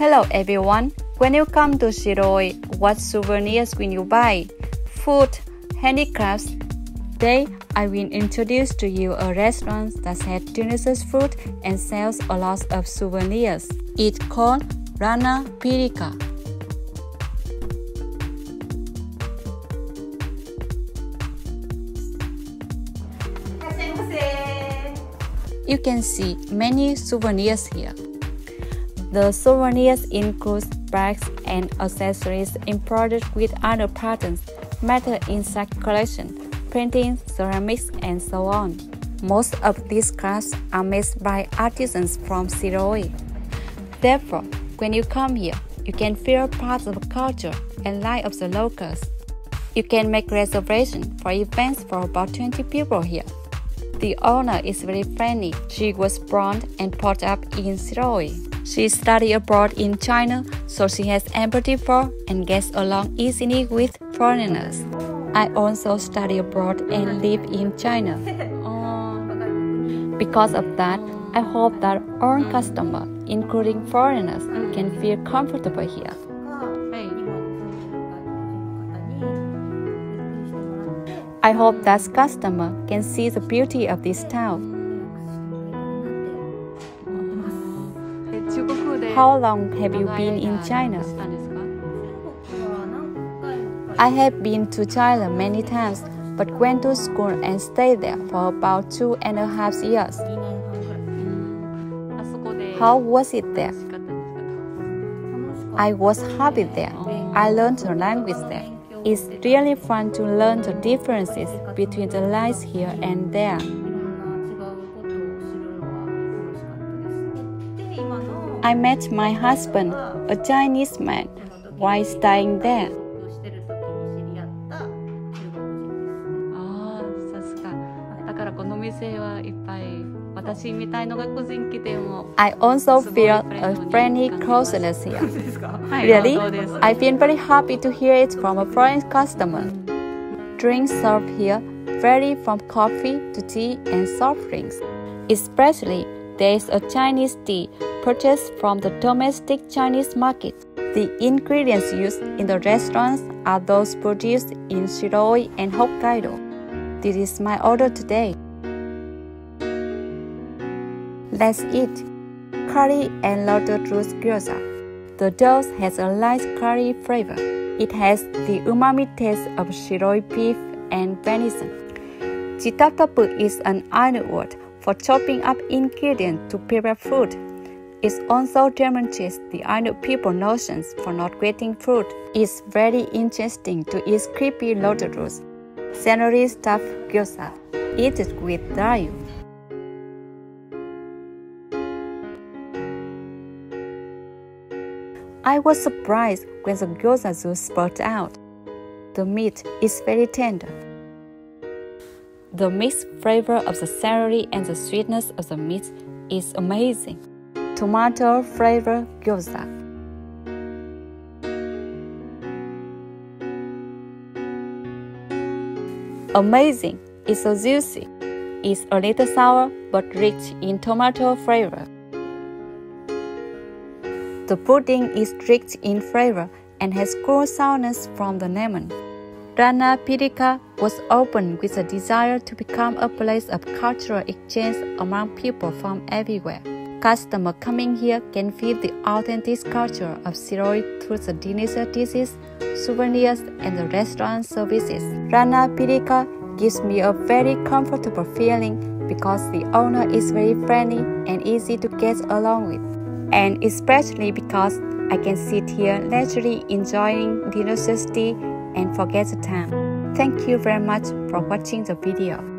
Hello everyone, when you come to Shiraoi, what souvenirs will you buy? Food, handicrafts. Today, I will introduce to you a restaurant that has delicious food and sells a lot of souvenirs. It's called Rana Pirica. You can see many souvenirs here. The souvenirs include bags and accessories embroidered with other patterns, metal insect collection, printing, ceramics, and so on. Most of these crafts are made by artisans from Shiraoi. Therefore, when you come here, you can feel part of the culture and life of the locals. You can make reservations for events for about 20 people here. The owner is very friendly. She was born and brought up in Shiraoi. She studied abroad in China, so she has empathy for and gets along easily with foreigners. I also studied abroad and live in China. Because of that, I hope that all customers, including foreigners, can feel comfortable here. I hope that customers can see the beauty of this town. How long have you been in China? I have been to China many times, but went to school and stayed there for about 2.5 years. How was it there? I was happy there. I learned the language there. It's really fun to learn the differences between the lives here and there. I met my husband, a Chinese man, while staying there. I also feel a friendly closeness here. Really, I feel very happy to hear it from a foreign customer. Drinks served here vary from coffee to tea and soft drinks. Especially, there is a Chinese tea purchased from the domestic Chinese market. The ingredients used in the restaurants are those produced in Shiraoi and Hokkaido. This is my order today. Let's eat. Curry and lotus root gyoza. The dough has a light curry flavor. It has the umami taste of Shiraoi beef and venison. Chitatapu is an iron word for chopping up ingredients to prepare food. It also demonstrates the Ainu people's notions for not getting food. It's very interesting to eat crispy lotus roots. Celery stuffed gyoza. Eat it with dayu. I was surprised when the gyoza juice spurted out. The meat is very tender. The mixed flavor of the celery and the sweetness of the meat is amazing. Tomato flavor gyoza. Amazing! It's so juicy. It's a little sour but rich in tomato flavor. The pudding is rich in flavor and has cool sourness from the lemon. Rana Pirica was opened with a desire to become a place of cultural exchange among people from everywhere. Customers coming here can feel the authentic culture of Shiraoi through the delicious dishes, souvenirs, and the restaurant services. Rana Pirica gives me a very comfortable feeling because the owner is very friendly and easy to get along with. And especially because I can sit here leisurely enjoying delicious tea and forget the time. Thank you very much for watching the video.